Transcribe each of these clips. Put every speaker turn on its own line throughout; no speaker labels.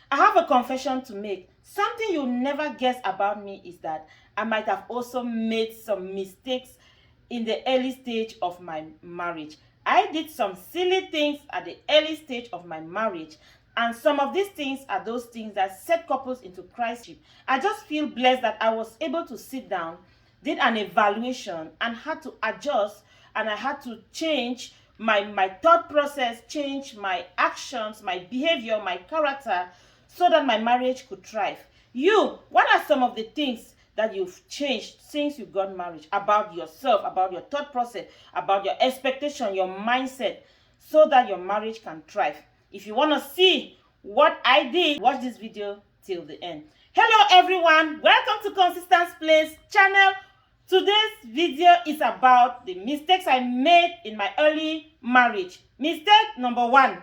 I have a confession to make. Something you'll never guess about me is that I might have also made some mistakes in the early stage of my marriage. I did some silly things at the early stage of my marriage, and some of these things are those things that set couples into crisis. I just feel blessed that I was able to sit down, did an evaluation, and had to adjust, and I had to change my thought process, change my actions, my behavior, my character, so that my marriage could thrive. You, what are some of the things that you've changed since you got married about yourself, about your thought process, about your expectation, your mindset, so that your marriage can thrive? If you want to see what I did, watch this video till the end. Hello everyone, welcome to Consistence Place channel. Today's video is about the mistakes I made in my early marriage. Mistake number one: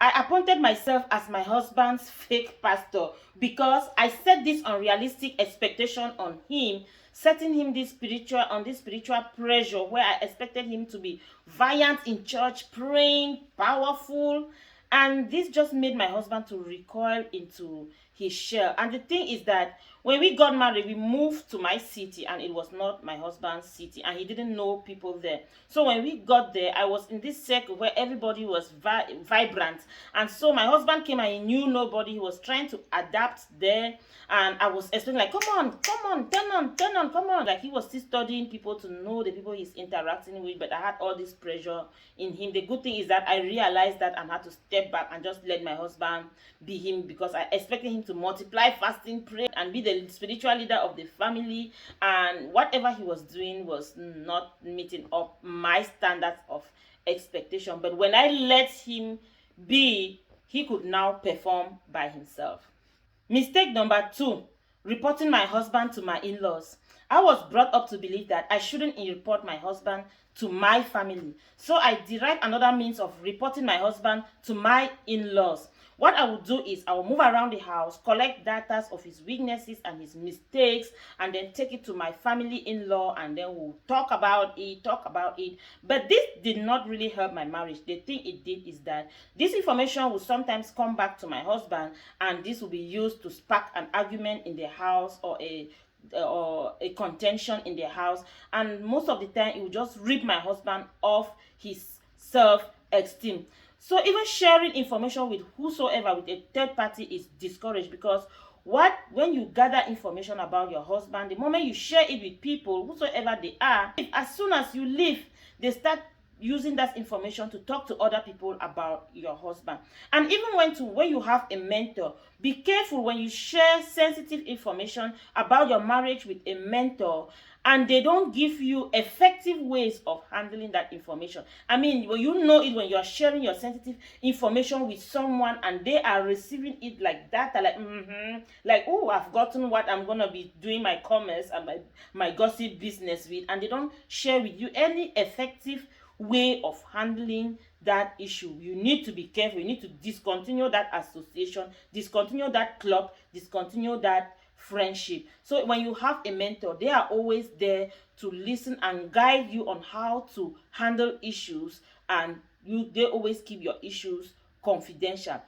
I appointed myself as my husband's fake pastor because I set this unrealistic expectation on him, setting him this spiritual pressure where I expected him to be violent in church, praying, powerful, and this just made my husband to recoil into his shell. And the thing is that when we got married, we moved to my city, and it was not my husband's city, and he didn't know people there. So when we got there, I was in this circle where everybody was vibrant, and so my husband came and he knew nobody. He was trying to adapt there, and I was explaining like, come on, turn on, come on. Like he was still studying people to know the people he's interacting with, but I had all this pressure in him. The good thing is that I realized that and had to step back and just let my husband be him, because I expected him to multiply, fasting, pray, and be the spiritual leader of the family, and whatever he was doing was not meeting up my standards of expectation. But when I let him be, he could now perform by himself. Mistake number two: reporting my husband to my in-laws. I was brought up to believe that I shouldn't report my husband to my family. So I derived another means of reporting my husband to my in-laws. What I would do is I will move around the house, collect data of his weaknesses and his mistakes, and then take it to my family in-law, and then we'll talk about it. But this did not really help my marriage. The thing it did is that this information will sometimes come back to my husband, and this will be used to spark an argument in the house, or a contention in the house, and most of the time it will just rip my husband off his self-esteem. So even sharing information with whosoever, with a third party, is discouraged, because when you gather information about your husband, the moment you share it with people, whosoever they are, as soon as you leave, they start using that information to talk to other people about your husband. And even when you have a mentor, be careful when you share sensitive information about your marriage with a mentor and they don't give you effective ways of handling that information. I mean, when you know it, when you are sharing your sensitive information with someone and they are receiving it like that, like, oh, I've gotten what I'm gonna be doing my commerce and my gossip business with, and they don't share with you any effective way of handling that issue. You need to be careful. You need to discontinue that association, discontinue that club, discontinue that friendship. So when you have a mentor, they are always there to listen and guide you on how to handle issues, and they always keep your issues confidential.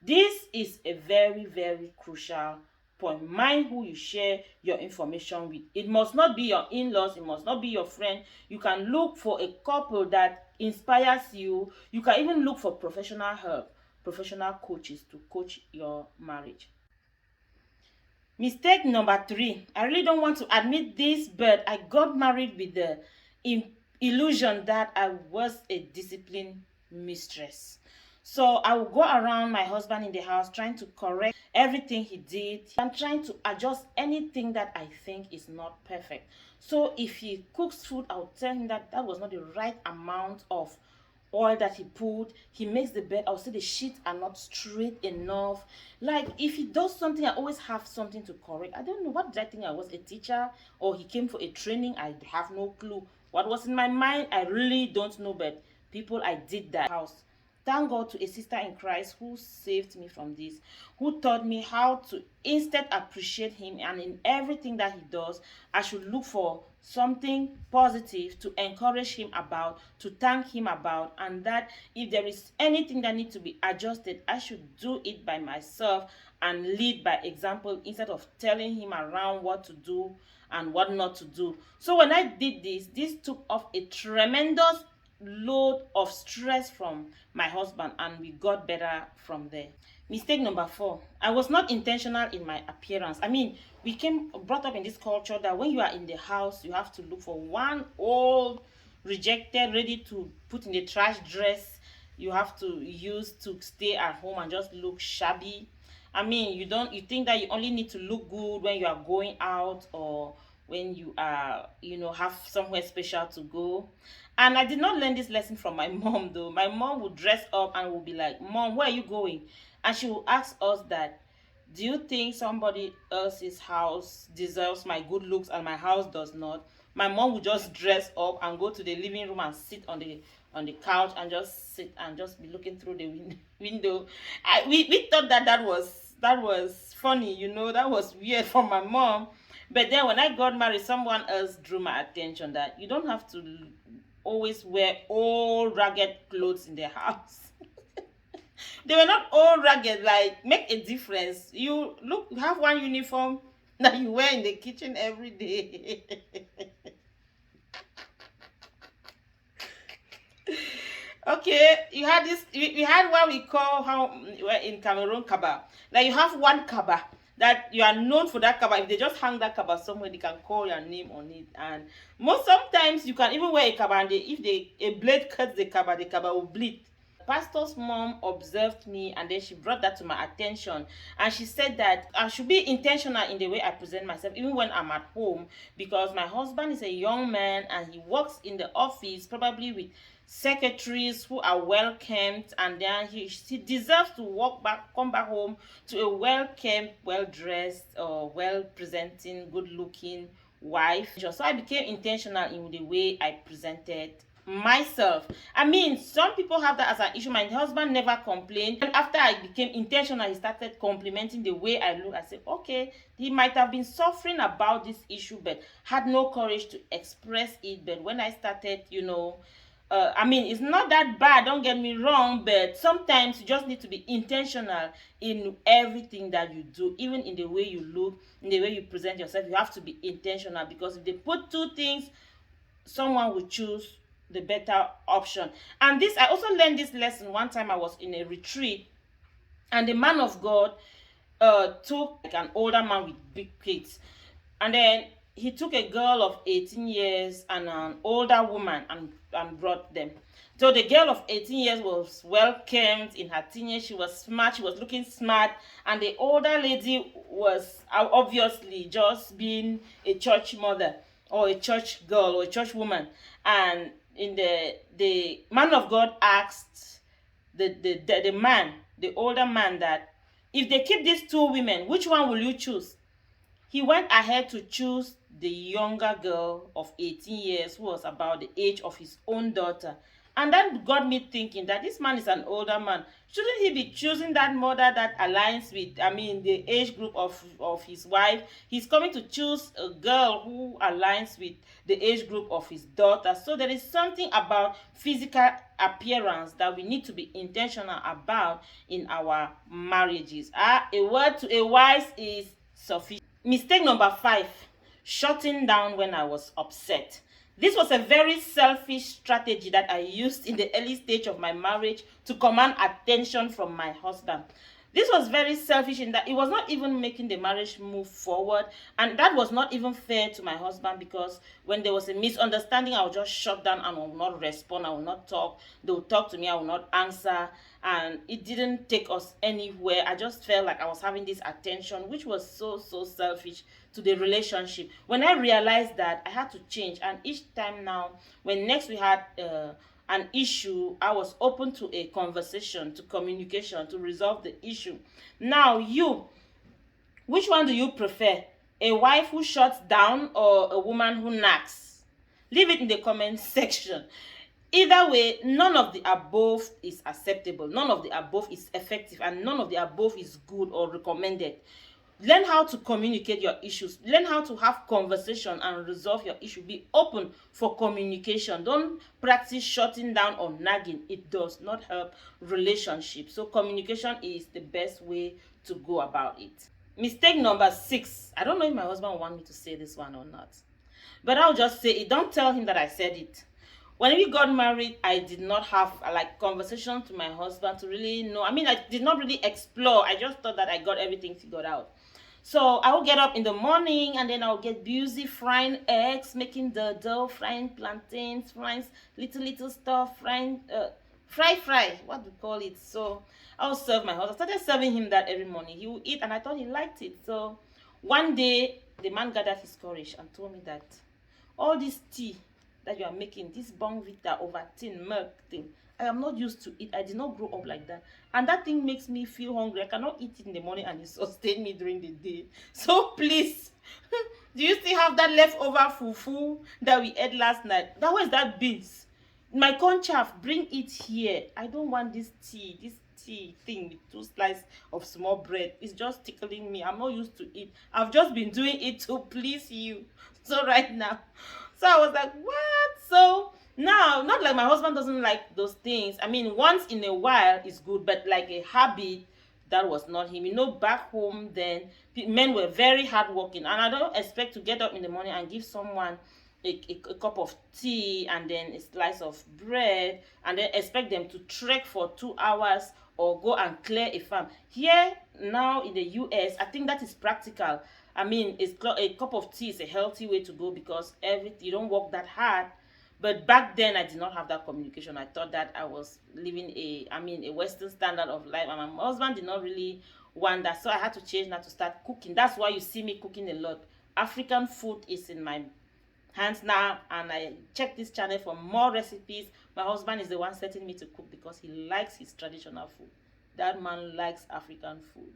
This is a very, very crucial point. Mind who you share your information with. It must not be your in-laws, it must not be your friend. You can look for a couple that inspires you. You can even look for professional help, professional coaches to coach your marriage. Mistake number three: I really don't want to admit this, but I got married with the illusion that I was a disciplined mistress. So I would go around my husband in the house trying to correct everything he did and trying to adjust anything that I think is not perfect. So if he cooks food, I would tell him that that was not the right amount of oil that he put. He makes the bed, I'll say the sheets are not straight enough. Like, if he does something, I always have something to correct. I don't know, what did I think? I was a teacher, or he came for a training? I have no clue what was in my mind. I really don't know, but people, I did that house. Thank God to a sister in Christ who saved me from this, who taught me how to instead appreciate him, and in everything that he does, I should look for something positive to encourage him about, to thank him about, and that if there is anything that needs to be adjusted, I should do it by myself and lead by example instead of telling him around what to do and what not to do. So when I did this took off a tremendous load of stress from my husband, and we got better from there. Mistake number 4, I was not intentional in my appearance. I mean, we came brought up in this culture that when you are in the house, you have to look for one old, rejected, ready to put in the trash dress you have to use to stay at home and just look shabby. I mean, you think that you only need to look good when you are going out, or when you are, have somewhere special to go. And I did not learn this lesson from my mom though. My mom would dress up and would be like, "Mom, where are you going?" And she will ask us that, "Do you think somebody else's house deserves my good looks and my house does not?" My mom would just dress up and go to the living room and sit on the couch and just sit and just be looking through the window. We thought that was funny, that was weird from my mom. But then when I got married, someone else drew my attention that you don't have to always wear all ragged clothes in the house. They were not all ragged, like make a difference. You have one uniform that you wear in the kitchen every day. Okay, you had this. We had what we call in Cameroon kaba. Like you have one kaba that you are known for that kaba. If they just hang that kaba somewhere, they can call your name on it. And sometimes you can even wear a kaba, and if a blade cuts the kaba will bleed. Pastor's mom observed me, and then she brought that to my attention, and she said that I should be intentional in the way I present myself even when I'm at home, because my husband is a young man and he works in the office, probably with secretaries who are well kempt, and then he deserves to come back home to a well kempt, well dressed, or well presenting, good looking wife. So I became intentional in the way I presented myself. I mean, some people have that as an issue. My husband never complained, and after I became intentional, he started complimenting the way I look. I said, okay, he might have been suffering about this issue but had no courage to express it. But when I started, I mean, it's not that bad, don't get me wrong, but sometimes you just need to be intentional in everything that you do, even in the way you look, in the way you present yourself. You have to be intentional, because if they put two things, someone will choose the better option. And I also learned this lesson one time. I was in a retreat, and the man of God took like an older man with big kids, and then he took a girl of 18 years and an older woman and brought them. So the girl of 18 years was well kempt in her teenage. She was smart. She was looking smart. And the older lady was obviously just being a church mother or a church girl or a church woman. And the man of God asked the man, the older man, that if they keep these two women, which one will you choose? He went ahead to choose the younger girl of 18 years, who was about the age of his own daughter. And that got me thinking that this man is an older man. Shouldn't he be choosing that mother that aligns with, the age group of his wife? He's coming to choose a girl who aligns with the age group of his daughter. So there is something about physical appearance that we need to be intentional about in our marriages. A word to a wise is sufficient. Mistake number 5, shutting down when I was upset. This was a very selfish strategy that I used in the early stage of my marriage to command attention from my husband. This was very selfish in that it was not even making the marriage move forward, and that was not even fair to my husband, because when there was a misunderstanding, I would just shut down and I will not respond, I will not talk. They would talk to me, I will not answer, and it didn't take us anywhere. I just felt like I was having this attention, which was so selfish to the relationship. When I realized that, I had to change, and each time now, when next we had an issue, I was open to a conversation, to communication, to resolve the issue. Now, which one do you prefer? A wife who shuts down or a woman who nags? Leave it in the comment section. Either way, none of the above is acceptable, none of the above is effective, and none of the above is good or recommended. Learn how to communicate your issues. Learn how to have conversation and resolve your issue. Be open for communication. Don't practice shutting down or nagging. It does not help relationships. So communication is the best way to go about it. Mistake number 6. I don't know if my husband will want me to say this one or not, but I'll just say it. Don't tell him that I said it. When we got married, I did not have like conversation to my husband to really know. I mean, I did not really explore. I just thought that I got everything figured out. So I will get up in the morning and then I'll get busy frying eggs, making the dough, frying plantains, frying little stuff, frying fry, what do you call it? So I'll serve my husband. I started serving him that every morning. He would eat and I thought he liked it. So one day the man gathered his courage and told me that all this tea that you are making, this Bonvita Ovaltine milk thing, I am not used to it. I did not grow up like that. And that thing makes me feel hungry. I cannot eat it in the morning and it sustains me during the day. So please, do you still have that leftover fufu that we ate last night? That was that beans. My corn chaff, bring it here. I don't want this tea thing with 2 slices of small bread. It's just tickling me. I'm not used to it. I've just been doing it to please you. So right now, so I was like, what? So now, not like my husband doesn't like those things. I mean, once in a while is good, but like a habit, that was not him. You know, back home then, men were very hardworking, and I don't expect to get up in the morning and give someone a cup of tea and then a slice of bread and then expect them to trek for 2 hours or go and clear a farm. Here now in the US, I think that is practical. I mean, a cup of tea is a healthy way to go because you don't work that hard. But back then, I did not have that communication. I thought that I was living a Western standard of life, and my husband did not really want that. So I had to change that to start cooking. That's why you see me cooking a lot. African food is in my hands now, and I check this channel for more recipes. My husband is the one setting me to cook because he likes his traditional food. That man likes African food.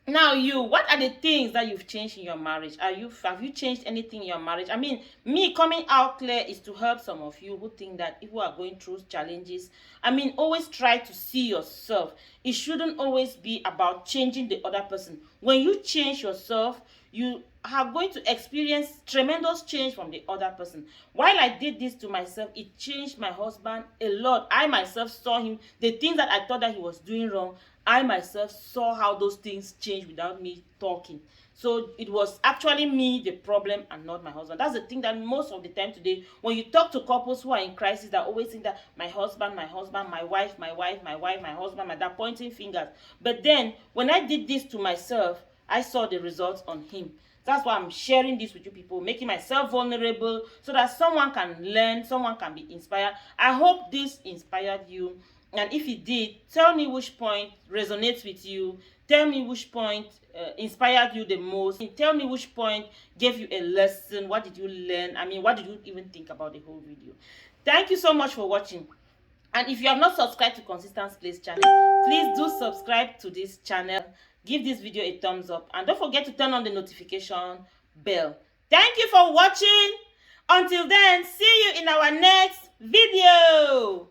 Now what are the things that you've changed in your marriage? Have you changed anything in your marriage? I mean, me coming out clear is to help some of you who think that if you are going through challenges, I mean, always try to see yourself. It shouldn't always be about changing the other person. When you change yourself, you are going to experience tremendous change from the other person. While I did this to myself, it changed my husband a lot. I myself saw him, the things that I thought that he was doing wrong, I myself saw how those things changed without me talking. So it was actually me the problem and not my husband. That's the thing that most of the time today, when you talk to couples who are in crisis, they always think that my husband, my wife, my husband, my dad, pointing fingers. But then when I did this to myself, I saw the results on him. That's why I'm sharing this with you people, making myself vulnerable so that someone can learn, someone can be inspired. I hope this inspired you. And if it did, tell me which point resonates with you. Tell me which point inspired you the most. And tell me which point gave you a lesson. What did you learn? I mean, what did you even think about the whole video? Thank you so much for watching. And if you have not subscribed to Consistence Place channel, please do subscribe to this channel. Give this video a thumbs up. And don't forget to turn on the notification bell. Thank you for watching. Until then, see you in our next video.